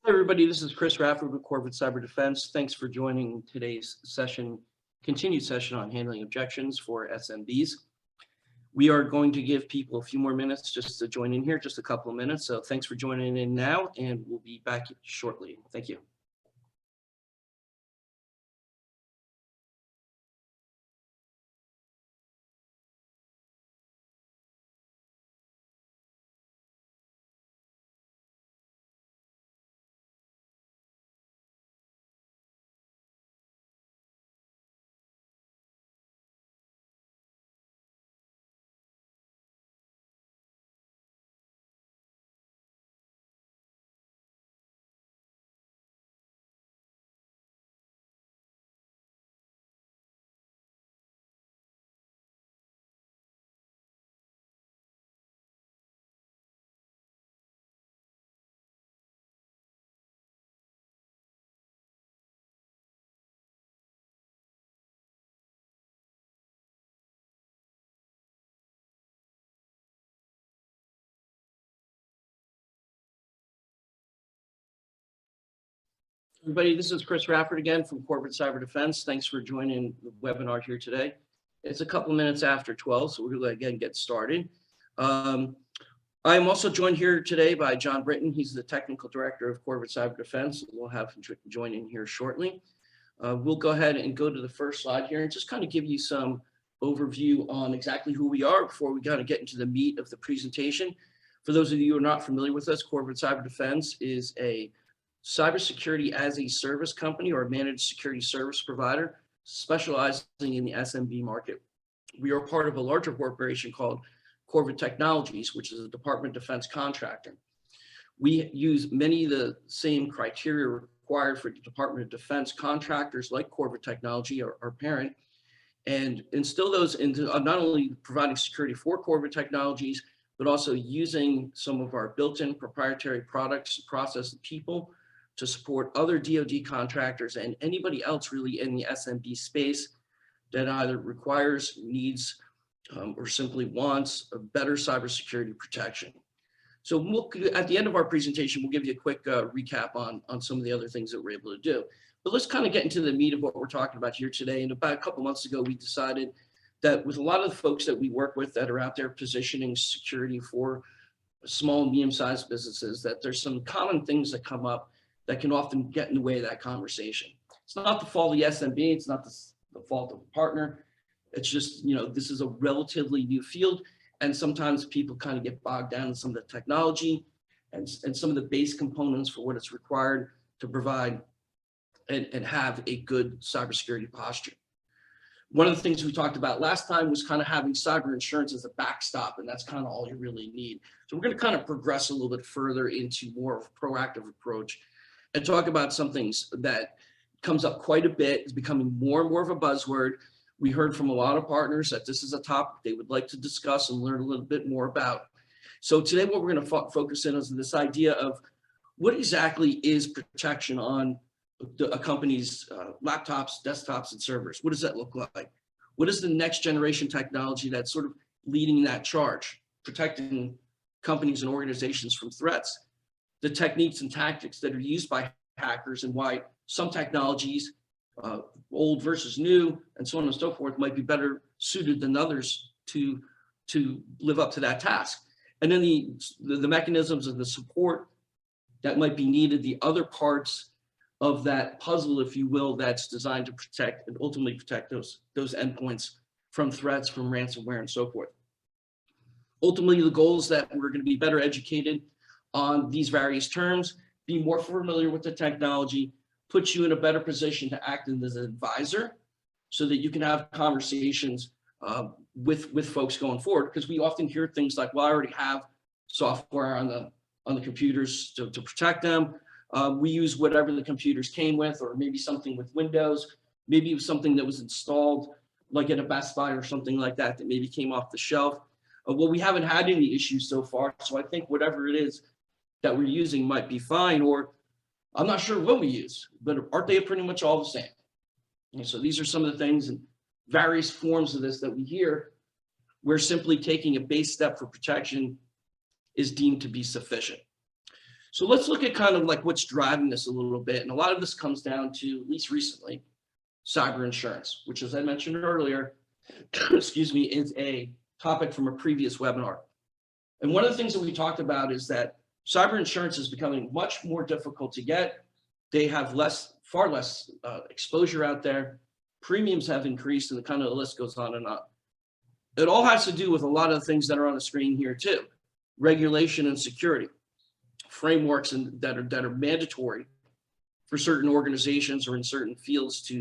Hi, everybody. This is Chris Rafford with Corvid Cyberdefense. Thanks for joining today's session, continued session on handling objections for SMBs. We are going to give people a few more minutes just to join in here, just a couple of minutes. So thanks for joining in now, and we'll be back shortly. Thank you. Everybody, this is Chris Rafford again from Corvid Cyberdefense. Thanks for joining the webinar here today. It's a couple minutes after 12, so we're going to again get started. I'm also joined here today by John Britton. He's the Technical Director of Corvid Cyberdefense. We'll have him join in here shortly. We'll go ahead and go to the first slide here and just kind of give you some overview on exactly who we are before we kind of get into the meat of the presentation. For those of you who are not familiar with us, Corvid Cyberdefense is a cybersecurity as a service company or a managed security service provider specializing in the SMB market. We are part of a larger corporation called Corvid Technologies, which is a Department of Defense contractor. We use many of the same criteria required for Department of Defense contractors like Corvid Technology, our parent, and instill those into not only providing security for Corvid Technologies, but also using some of our built-in proprietary products, process, and people to support other DoD contractors and anybody else really in the SMB space that either requires, needs, or simply wants a better cybersecurity protection. So at the end of our presentation, we'll give you a quick recap on some of the other things that we're able to do. But let's kind of get into the meat of what we're talking about here today. And about a couple months ago, we decided that with a lot of the folks that we work with that are out there positioning security for small and medium-sized businesses, that there's some common things that come up that can often get in the way of that conversation. It's not the fault of the SMB, it's not the fault of the partner. It's just, this is a relatively new field, and sometimes people kind of get bogged down in some of the technology and some of the base components for what it's required to provide and have a good cybersecurity posture. One of the things we talked about last time was kind of having cyber insurance as a backstop, and that's kind of all you really need. So we're going to kind of progress a little bit further into more of a proactive approach and talk about some things that comes up quite a bit. It's becoming more and more of a buzzword. We heard from a lot of partners that this is a topic they would like to discuss and learn a little bit more about. So today what we're going to focus in on this idea of what exactly is protection on a company's laptops, desktops, and servers. What does that look like? What is the next generation technology that's sort of leading that charge, protecting companies and organizations from threats? The techniques and tactics that are used by hackers and why some technologies, old versus new, and so on and so forth, might be better suited than others to live up to that task. And then the mechanisms of the support that might be needed, the other parts of that puzzle, if you will, that's designed to protect and ultimately protect those endpoints from threats, from ransomware, and so forth. Ultimately, the goal is that we're going to be better educated on these various terms, be more familiar with the technology, put you in a better position to act as an advisor so that you can have conversations with folks going forward. Because we often hear things like, well, I already have software on the computers to protect them. We use whatever the computers came with, or maybe something with Windows, maybe it was something that was installed like at a Best Buy or something like that maybe came off the shelf. Well, we haven't had any issues so far, so I think whatever it is that we're using might be fine, or I'm not sure what we use, but aren't they pretty much all the same? And so these are some of the things and various forms of this that we hear, where simply taking a base step for protection is deemed to be sufficient. So let's look at kind of like what's driving this a little bit. And a lot of this comes down to, at least recently, cyber insurance, which, as I mentioned earlier, excuse me, is a topic from a previous webinar. And one of the things that we talked about is that cyber insurance is becoming much more difficult to get. They have far less exposure out there. Premiums have increased, and the list goes on and on. It all has to do with a lot of the things that are on the screen here too. Regulation and security, frameworks that are mandatory for certain organizations or in certain fields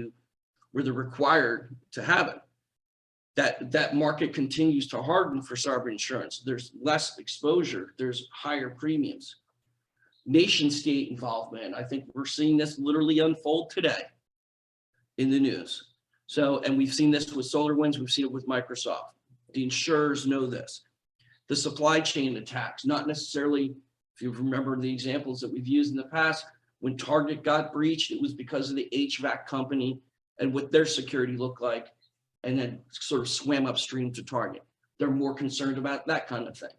where they're required to have it. That market continues to harden for cyber insurance. There's less exposure. There's higher premiums. Nation state involvement. I think we're seeing this literally unfold today in the news. So, and we've seen this with SolarWinds. We've seen it with Microsoft. The insurers know this. The supply chain attacks, not necessarily, if you remember the examples that we've used in the past, when Target got breached, it was because of the HVAC company and what their security looked like, and then sort of swam upstream to Target. They're more concerned about that kind of thing.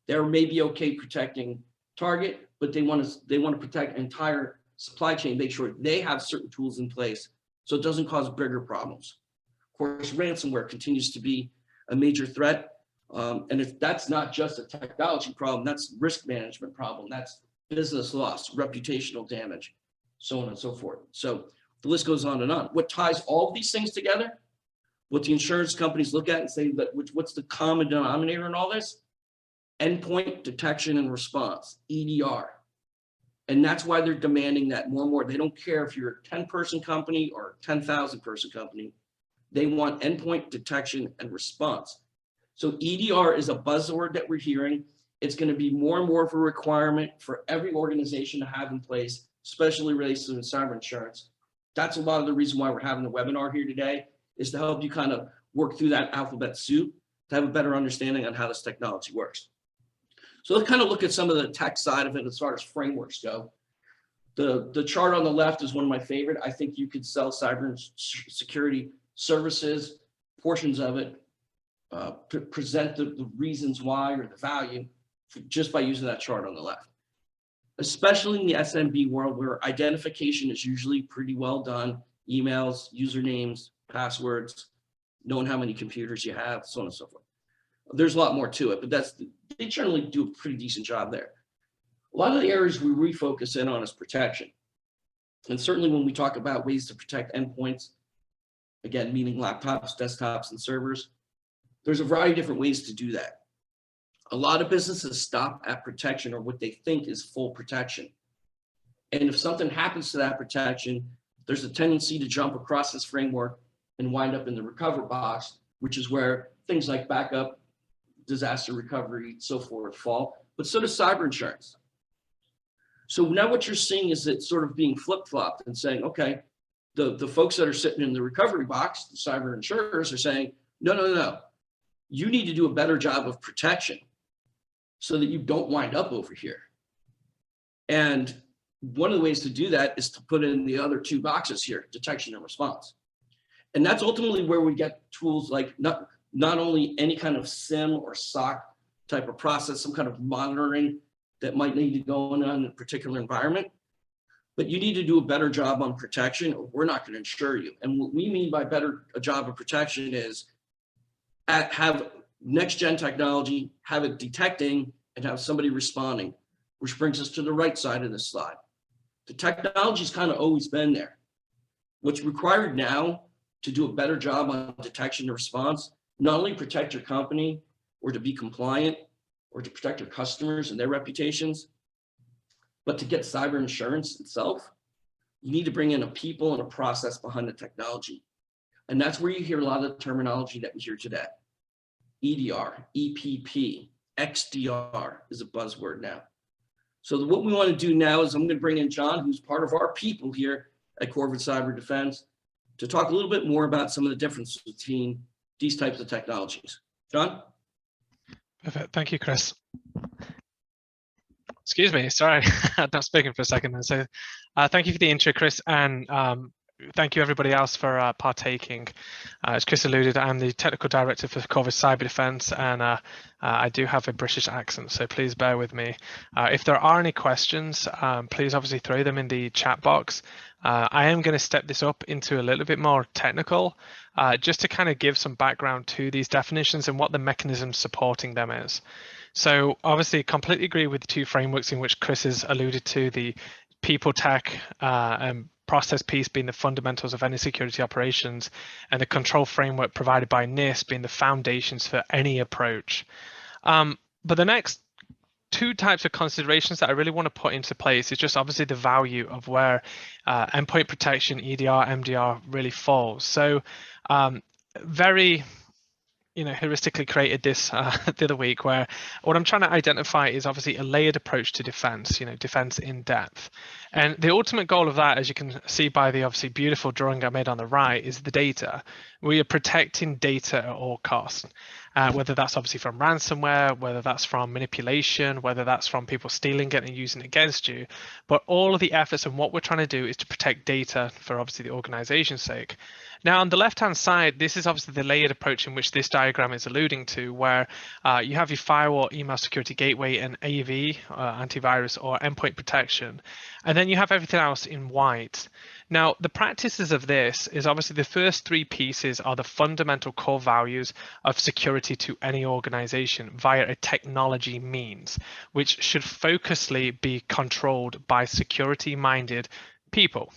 They're maybe okay protecting Target, but they want to protect entire supply chain, make sure they have certain tools in place so it doesn't cause bigger problems. Of course, ransomware continues to be a major threat. And that's not just a technology problem, that's risk management problem, that's business loss, reputational damage, so on and so forth. So the list goes on and on. What ties all of these things together? What the insurance companies look at and say that what's the common denominator in all this? Endpoint detection and response, EDR. And that's why they're demanding that more and more. They don't care if you're a 10-person company or a 10,000-person company. They want endpoint detection and response. So EDR is a buzzword that we're hearing. It's going to be more and more of a requirement for every organization to have in place, especially related to cyber insurance. That's a lot of the reason why we're having the webinar here today, is to help you kind of work through that alphabet soup to have a better understanding on how this technology works. So let's kind of look at some of the tech side of it as far as frameworks go. The chart on the left is one of my favorite. I think you could sell cyber security services, portions of it, present the reasons why or the value just by using that chart on the left. Especially in the SMB world where identification is usually pretty well done, emails, usernames, passwords, knowing how many computers you have, so on and so forth. There's a lot more to it, but they generally do a pretty decent job there. A lot of the areas we refocus in on is protection. And certainly when we talk about ways to protect endpoints, again, meaning laptops, desktops, and servers, there's a variety of different ways to do that. A lot of businesses stop at protection or what they think is full protection. And if something happens to that protection, there's a tendency to jump across this framework and wind up in the recover box, which is where things like backup, disaster recovery, so forth fall, but so does cyber insurance. So now what you're seeing is it sort of being flip-flopped and saying, okay, the folks that are sitting in the recovery box, the cyber insurers, are saying, no, you need to do a better job of protection so that you don't wind up over here. And one of the ways to do that is to put in the other two boxes here, detection and response. And that's ultimately where we get tools like not only any kind of SIEM or SOC type of process, some kind of monitoring that might need to go on in a particular environment, but you need to do a better job on protection or we're not going to insure you. And what we mean by a job of protection is have next gen technology, have it detecting and have somebody responding, which brings us to the right side of this slide. The technology's kind of always been there. What's required now to do a better job on detection and response, not only protect your company or to be compliant or to protect your customers and their reputations, but to get cyber insurance itself, you need to bring in a people and a process behind the technology. And that's where you hear a lot of the terminology that we hear today. EDR, EPP, XDR is a buzzword now. So what we want to do now is I'm going to bring in John, who's part of our people here at Corvid Cyberdefense, to talk a little bit more about some of the differences between these types of technologies. John? Perfect. Thank you, Chris. Excuse me, sorry, I'd not spoken for a second. So thank you for the intro, Chris. And thank you everybody else for partaking. As Chris alluded, I'm the technical director for Corvid Cyberdefense, and I do have a British accent, so please bear with me. If there are any questions, please obviously throw them in the chat box. I am going to step this up into a little bit more technical, just to kind of give some background to these definitions and what the mechanism supporting them is. So obviously completely agree with the two frameworks in which Chris has alluded to, the people tech and process piece being the fundamentals of any security operations, and the control framework provided by NIST being the foundations for any approach. But the next two types of considerations that I really want to put into place is just obviously the value of where endpoint protection, EDR, MDR really falls. So very heuristically created this the other week, where what I'm trying to identify is obviously a layered approach to defense, defense in depth. And the ultimate goal of that, as you can see by the obviously beautiful drawing I made on the right, is the data. We are protecting data at all costs, whether that's obviously from ransomware, whether that's from manipulation, whether that's from people stealing it and using it against you. But all of the efforts and what we're trying to do is to protect data for obviously the organization's sake. Now, on the left-hand side, this is obviously the layered approach in which this diagram is alluding to, where you have your firewall, email security gateway, and AV, antivirus, or endpoint protection. And then you have everything else in white. Now, the practices of this is obviously the first three pieces are the fundamental core values of security to any organization via a technology means, which should focusly be controlled by security-minded people.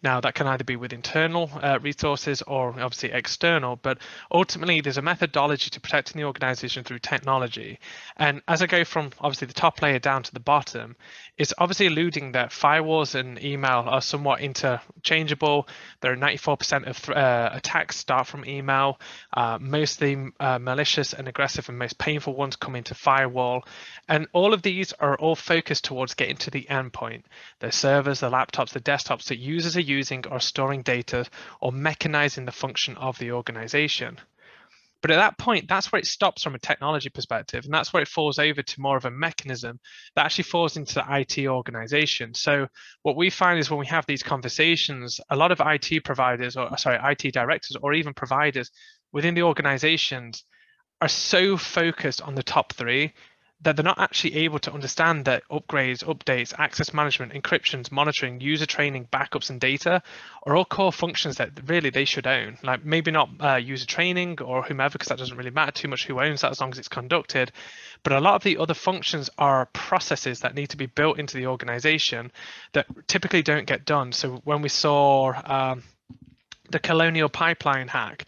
Now, that can either be with internal resources or obviously external, but ultimately there's a methodology to protecting the organization through technology. And as I go from obviously the top layer down to the bottom, it's obviously alluding that firewalls and email are somewhat interchangeable. There are 94% of attacks start from email. Mostly malicious and aggressive and most painful ones come into firewall. And all of these are all focused towards getting to the endpoint, the servers, the laptops, the desktops that users are using or storing data or mechanizing the function of the organization. But at that point, that's where it stops from a technology perspective, and that's where it falls over to more of a mechanism that actually falls into the IT organization. So what we find is when we have these conversations, a lot of IT providers, or sorry, IT directors, or even providers within the organizations are so focused on the top three that they're not actually able to understand that upgrades, updates, access management, encryptions, monitoring, user training, backups, and data are all core functions that really they should own. Like maybe not user training or whomever, because that doesn't really matter too much who owns that as long as it's conducted. But a lot of the other functions are processes that need to be built into the organization that typically don't get done. So when we saw the Colonial Pipeline hack,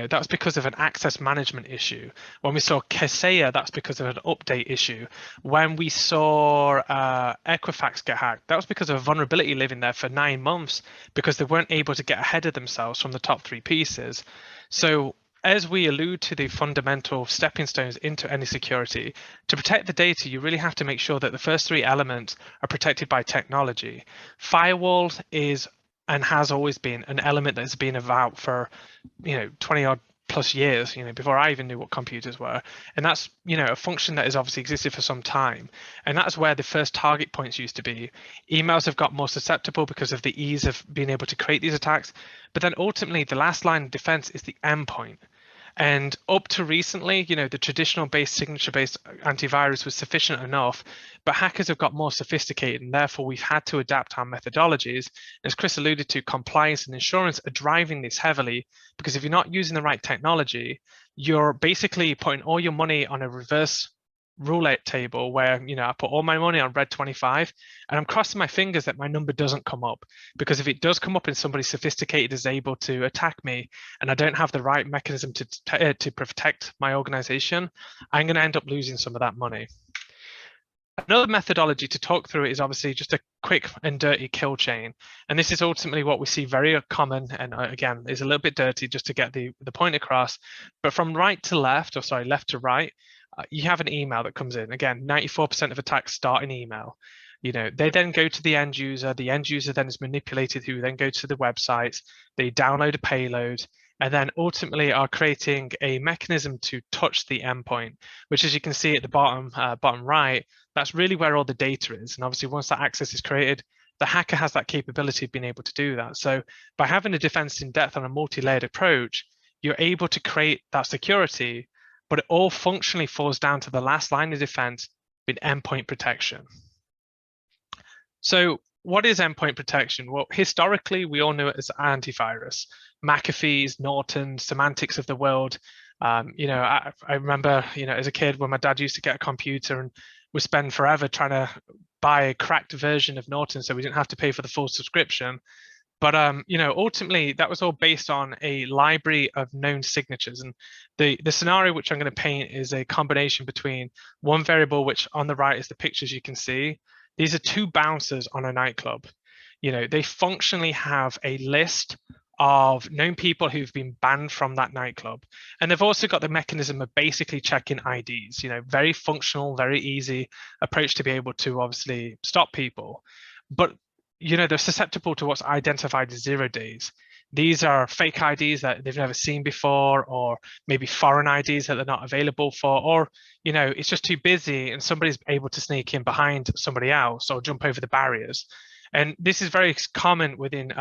that's because of an access management issue. When we saw Kaseya, that's because of an update issue. When we saw Equifax get hacked, that was because of a vulnerability living there for 9 months because they weren't able to get ahead of themselves from the top three pieces. So as we allude to the fundamental stepping stones into any security, to protect the data, you really have to make sure that the first three elements are protected by technology. Firewall is and has always been an element that's been about for 20 odd plus years, before I even knew what computers were. And that's a function that has obviously existed for some time, and that's where the first target points used to be. Emails have got more susceptible because of the ease of being able to create these attacks, but then ultimately the last line of defense is the endpoint. And up to recently, the traditional based signature based antivirus was sufficient enough, but hackers have got more sophisticated, and therefore we've had to adapt our methodologies. As Chris alluded to, compliance and insurance are driving this heavily, because if you're not using the right technology, you're basically putting all your money on a reverse roulette table where I put all my money on red 25 and I'm crossing my fingers that my number doesn't come up, because if it does come up and somebody sophisticated is able to attack me and I don't have the right mechanism to protect my organization, I'm going to end up losing some of that money. Another methodology to talk through is obviously just a quick and dirty kill chain. And this is ultimately what we see very common, and again, is a little bit dirty just to get the point across. But from right to left, or sorry, left to right, you have an email that comes in. Again, 94% of attacks start in email. They then go to the end user. The end user then is manipulated, who then go to the website. They download a payload, and then ultimately are creating a mechanism to touch the endpoint, which, as you can see at the bottom right, that's really where all the data is. And obviously, once that access is created, the hacker has that capability of being able to do that. So by having a defense in depth on a multi-layered approach, you're able to create that security, but it all functionally falls down to the last line of defense with endpoint protection. So what is endpoint protection? Well, historically, we all knew it as antivirus. McAfee's, Norton, Semantics of the world. I remember, as a kid when my dad used to get a computer and would spend forever trying to buy a cracked version of Norton so we didn't have to pay for the full subscription. But ultimately, that was all based on a library of known signatures. And the scenario which I'm going to paint is a combination between one variable, which on the right is the pictures you can see. These are two bouncers on a nightclub. They functionally have a list of known people who've been banned from that nightclub. And they've also got the mechanism of basically checking IDs, very functional, very easy approach to be able to obviously stop people. But, they're susceptible to what's identified as 0 days. These are fake IDs that they've never seen before, or maybe foreign IDs that they're not available for, or, it's just too busy and somebody's able to sneak in behind somebody else or jump over the barriers. And this is very common within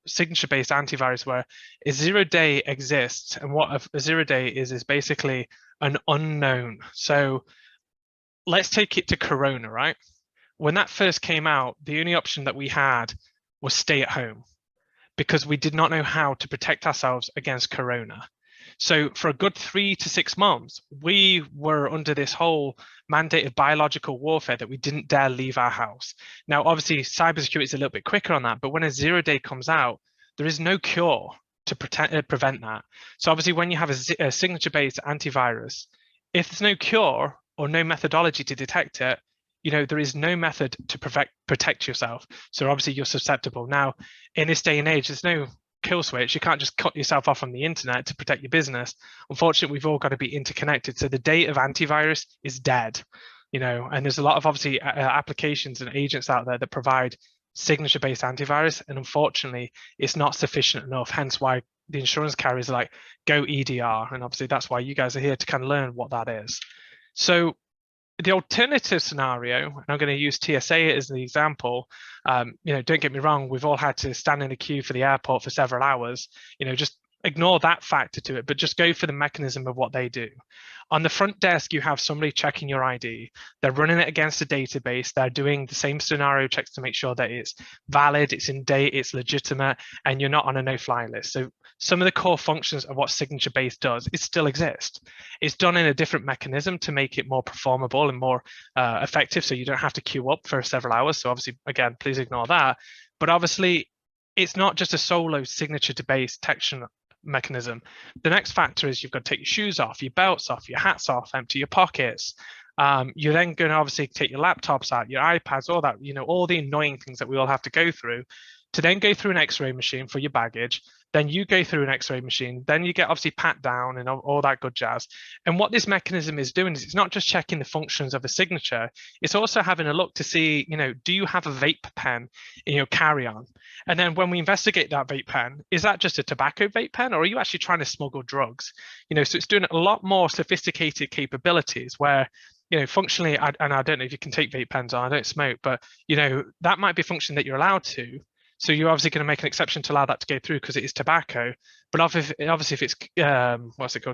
signature-based antivirus, where a 0 day exists. And what a 0 day is basically an unknown. So let's take it to Corona, right? When that first came out, the only option that we had was stay at home, because we did not know how to protect ourselves against Corona. So for a good 3 to 6 months, we were under this whole mandate of biological warfare that we didn't dare leave our house. Now, obviously, cybersecurity is a little bit quicker on that, but when a 0 day comes out, there is no cure to prevent that. So obviously, when you have a signature-based antivirus, if there's no cure or no methodology to detect it, there is no method to protect yourself. So obviously you're susceptible. Now, in this day and age, there's no kill switch. You can't just cut yourself off from the internet to protect your business. Unfortunately, we've all got to be interconnected. So the day of antivirus is dead, and there's a lot of obviously applications and agents out there that provide signature-based antivirus. And unfortunately, it's not sufficient enough. Hence why the insurance carriers are like, go EDR. And obviously that's why you guys are here to kind of learn what that is. So the alternative scenario, and I'm going to use TSA as the example, don't get me wrong, we've all had to stand in a queue for the airport for several hours, just ignore that factor to it, but just go for the mechanism of what they do. On the front desk, you have somebody checking your ID. They're running it against a database. They're doing the same scenario checks to make sure that it's valid, it's in date, it's legitimate, and you're not on a no-fly list. So some of the core functions of what signature-based does, it still exists. It's done in a different mechanism to make it more performable and more effective, so you don't have to queue up for several hours. So obviously, again, please ignore that. But obviously, it's not just a solo signature-based detection mechanism. The next factor is you've got to take your shoes off, your belts off, your hats off, empty your pockets. You're then going to obviously take your laptops out, your iPads, all that, all the annoying things that we all have to go through, to then go through an X-ray machine for your baggage. Then you go through an X-ray machine, then you get obviously pat down and all that good jazz. And what this mechanism is doing is it's not just checking the functions of a signature, it's also having a look to see, do you have a vape pen in your carry-on? And then when we investigate that vape pen, is that just a tobacco vape pen, or are you actually trying to smuggle drugs? So it's doing a lot more sophisticated capabilities where, functionally, and I don't know if you can take vape pens on, I don't smoke, but, that might be a function that you're allowed to. So you're obviously going to make an exception to allow that to go through because it is tobacco. But obviously if it's,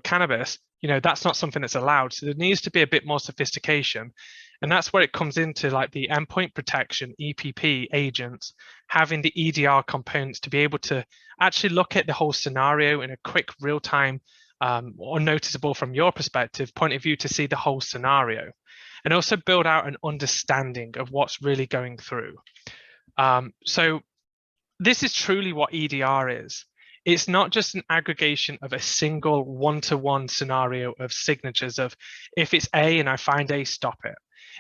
cannabis, that's not something that's allowed. So there needs to be a bit more sophistication. And that's where it comes into like the Endpoint Protection, EPP agents, having the EDR components to be able to actually look at the whole scenario in a quick real-time or noticeable from your perspective point of view to see the whole scenario. And also build out an understanding of what's really going through. So this is truly what EDR is. It's not just an aggregation of a single one-to-one scenario of signatures of if it's A and I find A, stop it.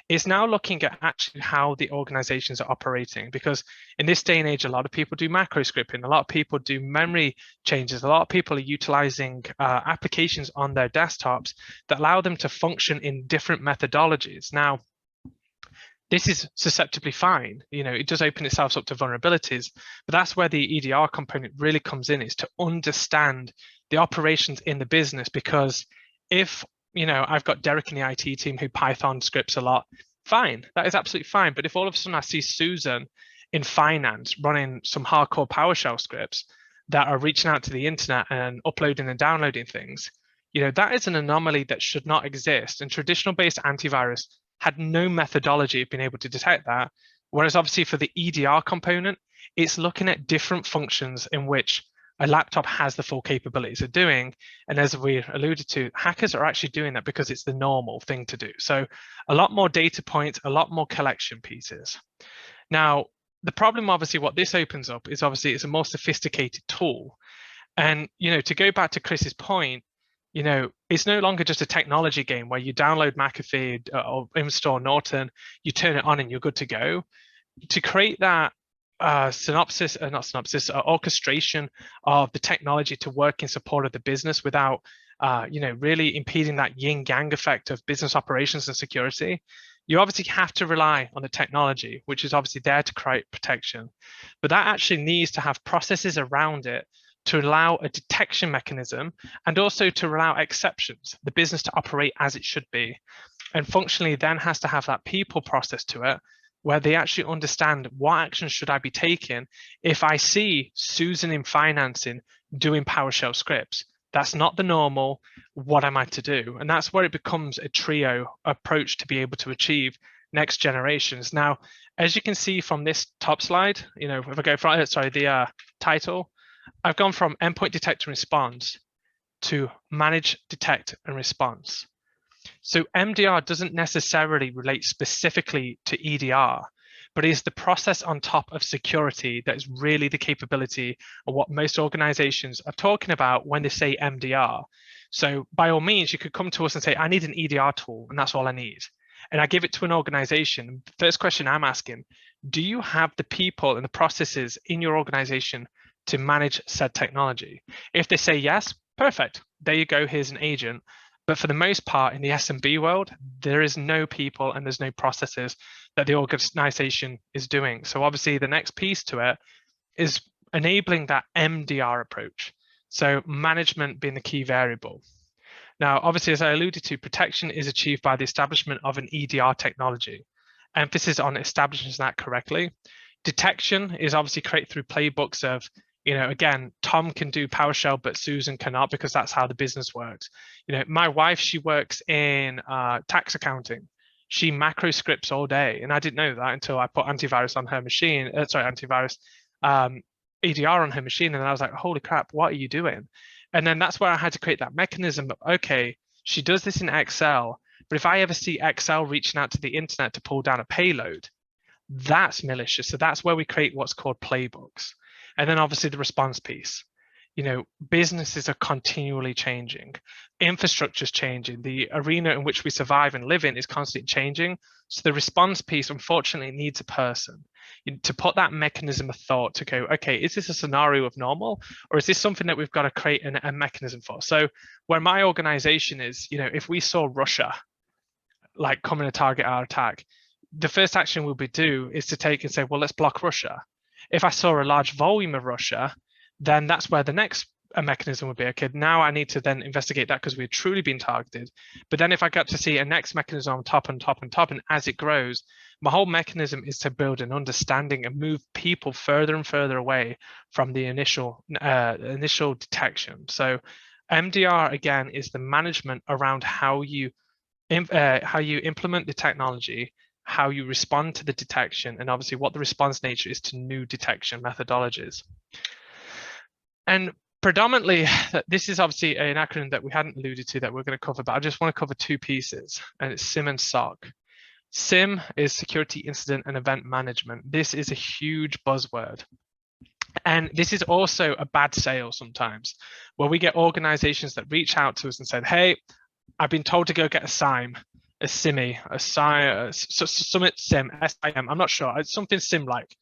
It's now looking at actually how the organizations are operating, because in this day and age, a lot of people do macro scripting, a lot of people do memory changes, a lot of people are utilizing applications on their desktops that allow them to function in different methodologies. Now, this is susceptibly fine. It does open itself up to vulnerabilities, but that's where the EDR component really comes in, is to understand the operations in the business. Because if, I've got Derek in the IT team who Python scripts a lot, fine, that is absolutely fine. But if all of a sudden I see Susan in finance running some hardcore PowerShell scripts that are reaching out to the internet and uploading and downloading things, that is an anomaly that should not exist. And traditional based antivirus had no methodology of being able to detect that. Whereas obviously for the EDR component, it's looking at different functions in which a laptop has the full capabilities of doing. And as we alluded to, hackers are actually doing that because it's the normal thing to do. So a lot more data points, a lot more collection pieces. Now, the problem, obviously, what this opens up is obviously it's a more sophisticated tool. And, to go back to Chris's point, it's no longer just a technology game where you download McAfee or install Norton, you turn it on and you're good to go. To create that orchestration of the technology to work in support of the business without, really impeding that yin-yang effect of business operations and security, you obviously have to rely on the technology, which is obviously there to create protection. But that actually needs to have processes around it to allow a detection mechanism and also to allow exceptions, the business to operate as it should be. And functionally then has to have that people process to it, where they actually understand what actions should I be taking if I see Susan in financing doing PowerShell scripts. That's not the normal. What am I to do? And that's where it becomes a trio approach to be able to achieve next generations. Now, as you can see from this top slide, if I go from, the title, I've gone from endpoint detect and response to manage, detect, and response. So MDR doesn't necessarily relate specifically to EDR, but is the process on top of security that is really the capability of what most organizations are talking about when they say MDR. So by all means, you could come to us and say, I need an EDR tool, and that's all I need. And I give it to an organization. The first question I'm asking, do you have the people and the processes in your organization to manage said technology? If they say yes, perfect. There you go, here's an agent. But for the most part, in the SMB world, there is no people and there's no processes that the organization is doing. So obviously the next piece to it is enabling that MDR approach. So management being the key variable. Now, obviously, as I alluded to, protection is achieved by the establishment of an EDR technology. Emphasis on establishing that correctly. Detection is obviously created through playbooks of, again, Tom can do PowerShell, but Susan cannot because that's how the business works. My wife, she works in tax accounting. She macro scripts all day. And I didn't know that until I put antivirus on her machine, EDR on her machine. And I was like, holy crap, what are you doing? And then that's where I had to create that mechanism of, okay, she does this in Excel, but if I ever see Excel reaching out to the internet to pull down a payload, that's malicious. So that's where we create what's called playbooks. And then obviously the response piece. Businesses are continually changing. Infrastructure is changing. The arena in which we survive and live in is constantly changing. So the response piece, unfortunately, needs a person to put that mechanism of thought to go, okay, is this a scenario of normal, or is this something that we've got to create a mechanism for? So where my organization is, if we saw Russia like coming to target our attack, the first action we would do is to take and say, well, let's block Russia. If I saw a large volume of Russia, then that's where the next mechanism would be, okay, now I need to then investigate that because we're truly being targeted. But then if I got to see a next mechanism on top and top and top, and as it grows, my whole mechanism is to build an understanding and move people further and further away from the initial detection. So MDR, again, is the management around how you implement the technology, how you respond to the detection, and obviously what the response nature is to new detection methodologies. And predominantly, this is obviously an acronym that we hadn't alluded to that we're going to cover, but I just want to cover two pieces, and it's SIEM and SOC. SIEM is Security Incident and Event Management. This is a huge buzzword. And this is also a bad sale sometimes, where we get organizations that reach out to us and said, hey, I've been told to go get a SIEM, a SIMI, a Summit SIM, SIM, I'm not sure, it's something SIM-like.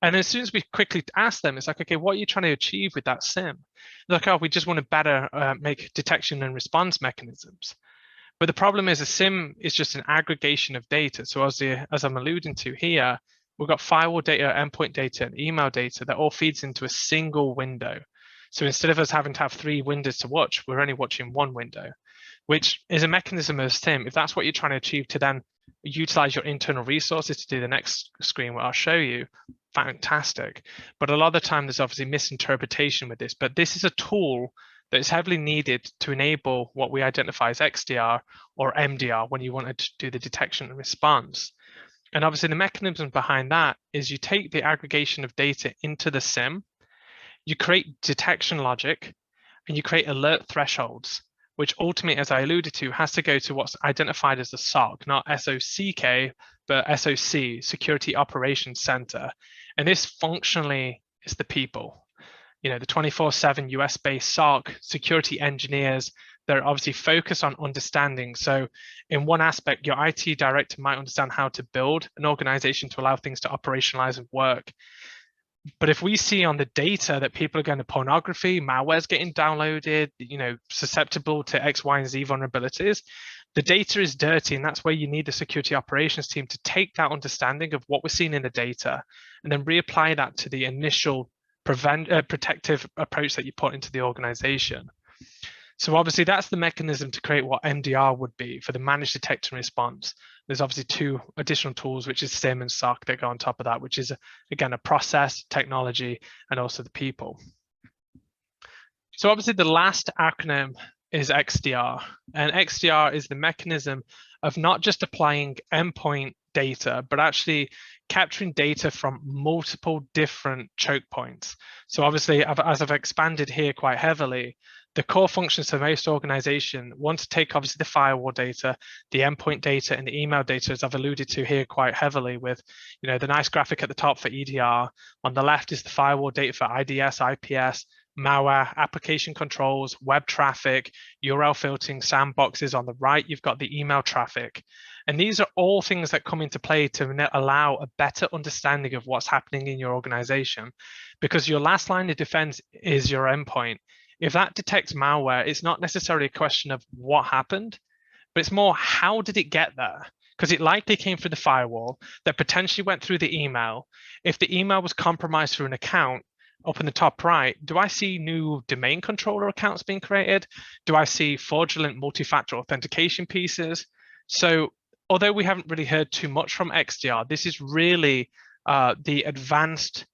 And as soon as we quickly ask them, it's like, okay, what are you trying to achieve with that SIM? They're like, oh, we just want to better make detection and response mechanisms. But the problem is a SIM is just an aggregation of data. So as I'm alluding to here, we've got firewall data, endpoint data, and email data that all feeds into a single window. So instead of us having to have 3 windows to watch, we're only watching 1 window, which is a mechanism of SIM. If that's what you're trying to achieve, to then utilize your internal resources to do the next screen where I'll show you, fantastic. But a lot of the time there's obviously misinterpretation with this, but this is a tool that is heavily needed to enable what we identify as XDR or MDR when you want to do the detection and response. And obviously the mechanism behind that is you take the aggregation of data into the SIEM, you create detection logic, and you create alert thresholds, which ultimately, as I alluded to, has to go to what's identified as the SOC, not SOCK, but SOC, Security Operations Center. And this functionally is the people. You know, the 24/7 US-based SOC, security engineers, they're obviously focused on understanding. So in one aspect, your IT director might understand how to build an organization to allow things to operationalize and work. But if we see on the data that people are going to pornography, malware's getting downloaded, you know, susceptible to X, Y, and Z vulnerabilities, the data is dirty, and that's where you need the security operations team to take that understanding of what we're seeing in the data and then reapply that to the initial protective approach that you put into the organization. So obviously that's the mechanism to create what MDR would be for the managed detection response. There's obviously two additional tools, which is SIEM and SOC, that go on top of that, which is again a process, technology, and also the people. So obviously the last acronym is XDR, and XDR is the mechanism of not just applying endpoint data, but actually capturing data from multiple different choke points. So obviously, as I've expanded here quite heavily, the core functions for most organizations want to take obviously the firewall data, the endpoint data, and the email data, as I've alluded to here quite heavily with, you know, the nice graphic at the top for EDR. On the left is the firewall data for IDS, IPS, malware, application controls, web traffic, URL filtering, sandboxes. On the right, you've got the email traffic. And these are all things that come into play to allow a better understanding of what's happening in your organization, because your last line of defense is your endpoint. If that detects malware, it's not necessarily a question of what happened, but it's more how did it get there? Because it likely came through the firewall that potentially went through the email. If the email was compromised through an account, up in the top right, do I see new domain controller accounts being created? Do I see fraudulent multi-factor authentication pieces? So although we haven't really heard too much from XDR, this is really the advancement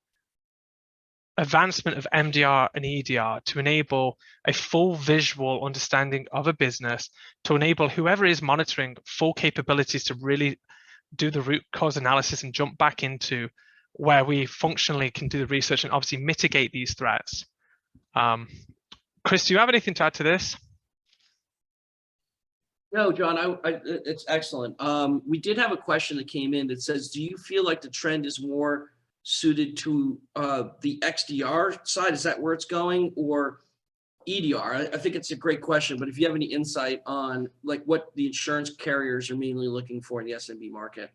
of MDR and EDR to enable a full visual understanding of a business, to enable whoever is monitoring full capabilities to really do the root cause analysis and jump back into where we functionally can do the research and obviously mitigate these threats. Chris, do you have anything to add to this? No, John, it's excellent. We did have a question that came in that says, do you feel like the trend is more suited to the XDR side? Is that where it's going, or EDR? I think it's a great question, but if you have any insight on like what the insurance carriers are mainly looking for in the SMB market.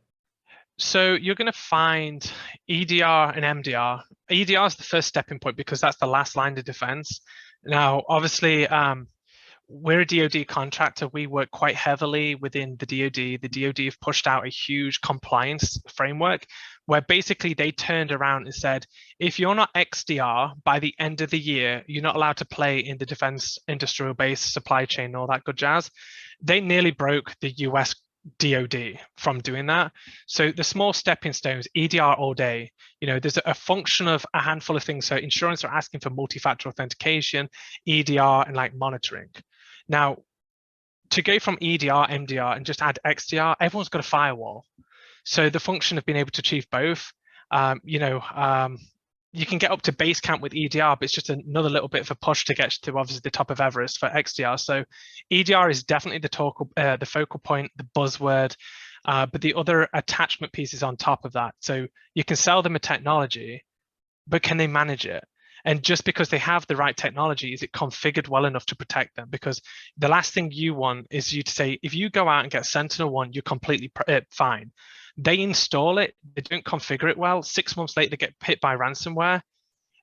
So you're going to find EDR and MDR. EDR is the first stepping point because that's the last line of defense. Now, obviously, we're a DoD contractor. We work quite heavily within the DoD. The DoD have pushed out a huge compliance framework where basically they turned around and said, if you're not XDR by the end of the year, you're not allowed to play in the defense industrial base, supply chain, all that good jazz. They nearly broke the US DoD from doing that. So the small stepping stones, EDR all day, you know, there's a function of a handful of things. So insurance are asking for multi-factor authentication, EDR, and like monitoring. Now, to go from EDR, MDR, and just add XDR, everyone's got a firewall. So the function of being able to achieve both, you can get up to base camp with EDR, but it's just another little bit of a push to get to obviously the top of Everest for XDR. So EDR is definitely the focal point, the buzzword, but the other attachment pieces on top of that. So you can sell them a technology, but can they manage it? And just because they have the right technology, is it configured well enough to protect them? Because the last thing you want is you to say, if you go out and get Sentinel-1, you're completely fine. They install it, they don't configure it well. 6 months later, they get hit by ransomware.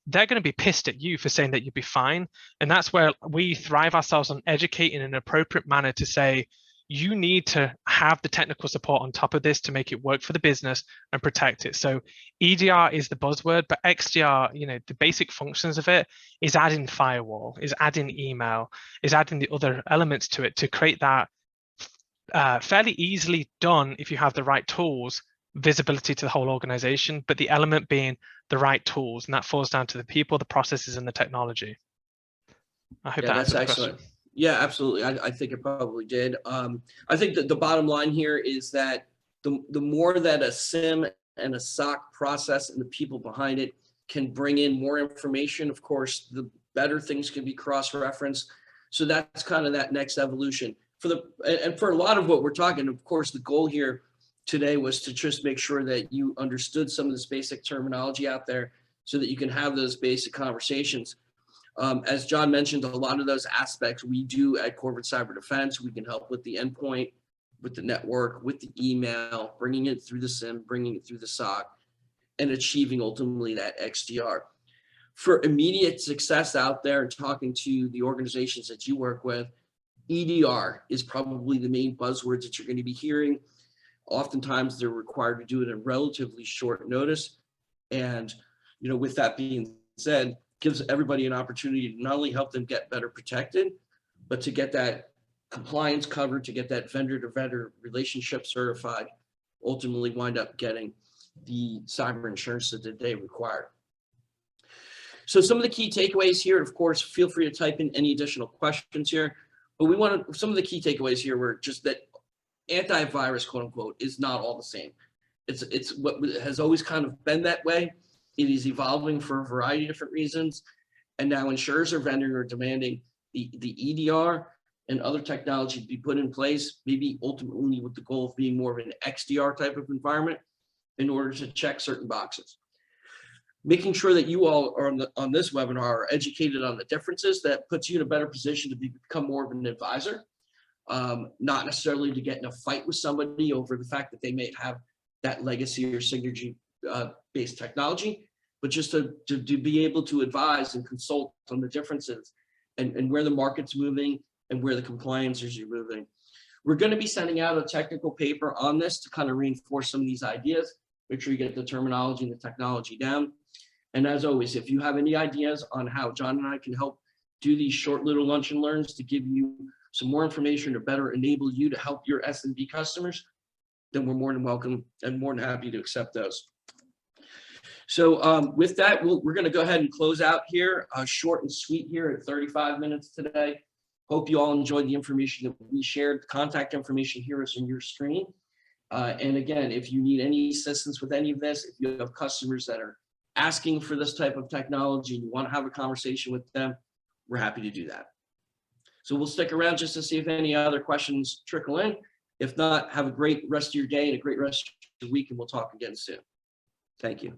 They're going to be pissed at you for saying that you'd be fine. And that's where we thrive ourselves on educating in an appropriate manner to say, you need to have the technical support on top of this to make it work for the business and protect it. So EDR is the buzzword, but XDR, you know, the basic functions of it is adding firewall, is adding email, is adding the other elements to it to create that fairly easily done if you have the right tools, visibility to the whole organization, but the element being the right tools, and that falls down to the people, the processes, and the technology. I hope Yeah, that that's answered the excellent. question. Yeah, absolutely. I think it probably did. I think that the bottom line here is that the more that a SIM and a SOC process and the people behind it can bring in more information, of course, the better things can be cross-referenced. So that's kind of that next evolution. And for a lot of what we're talking, of course, the goal here today was to just make sure that you understood some of this basic terminology out there so that you can have those basic conversations. As John mentioned, a lot of those aspects we do at Corvid Cyberdefense. We can help with the endpoint, with the network, with the email, bringing it through the SIM, bringing it through the SOC, and achieving ultimately that XDR. For immediate success out there and talking to the organizations that you work with, EDR is probably the main buzzwords that you're going to be hearing. Oftentimes they're required to do it in relatively short notice. And, with that being said, gives everybody an opportunity to not only help them get better protected, but to get that compliance covered, to get that vendor-to-vendor relationship certified, ultimately wind up getting the cyber insurance that they require. So some of the key takeaways here, of course, feel free to type in any additional questions here, but some of the key takeaways here were just that antivirus, quote unquote, is not all the same. It's what has always kind of been that way. It is evolving for a variety of different reasons. And now insurers or vendors are demanding the EDR and other technology to be put in place, maybe ultimately with the goal of being more of an XDR type of environment in order to check certain boxes. Making sure that you all are on this webinar are educated on the differences, that puts you in a better position to become more of an advisor, not necessarily to get in a fight with somebody over the fact that they may have that legacy or signature based technology, but just to be able to advise and consult on the differences and where the market's moving and where the compliances are moving. We're going to be sending out a technical paper on this to kind of reinforce some of these ideas. Make sure you get the terminology and the technology down. And as always, if you have any ideas on how John and I can help do these short little lunch and learns to give you some more information to better enable you to help your SMB customers, then we're more than welcome and more than happy to accept those. So with that, we're going to go ahead and close out here, short and sweet here at 35 minutes today. Hope you all enjoyed the information that we shared. The contact information here is on your screen. And again, if you need any assistance with any of this, if you have customers that are asking for this type of technology and you want to have a conversation with them, we're happy to do that. So we'll stick around just to see if any other questions trickle in. If not, have a great rest of your day and a great rest of your week, and we'll talk again soon. Thank you.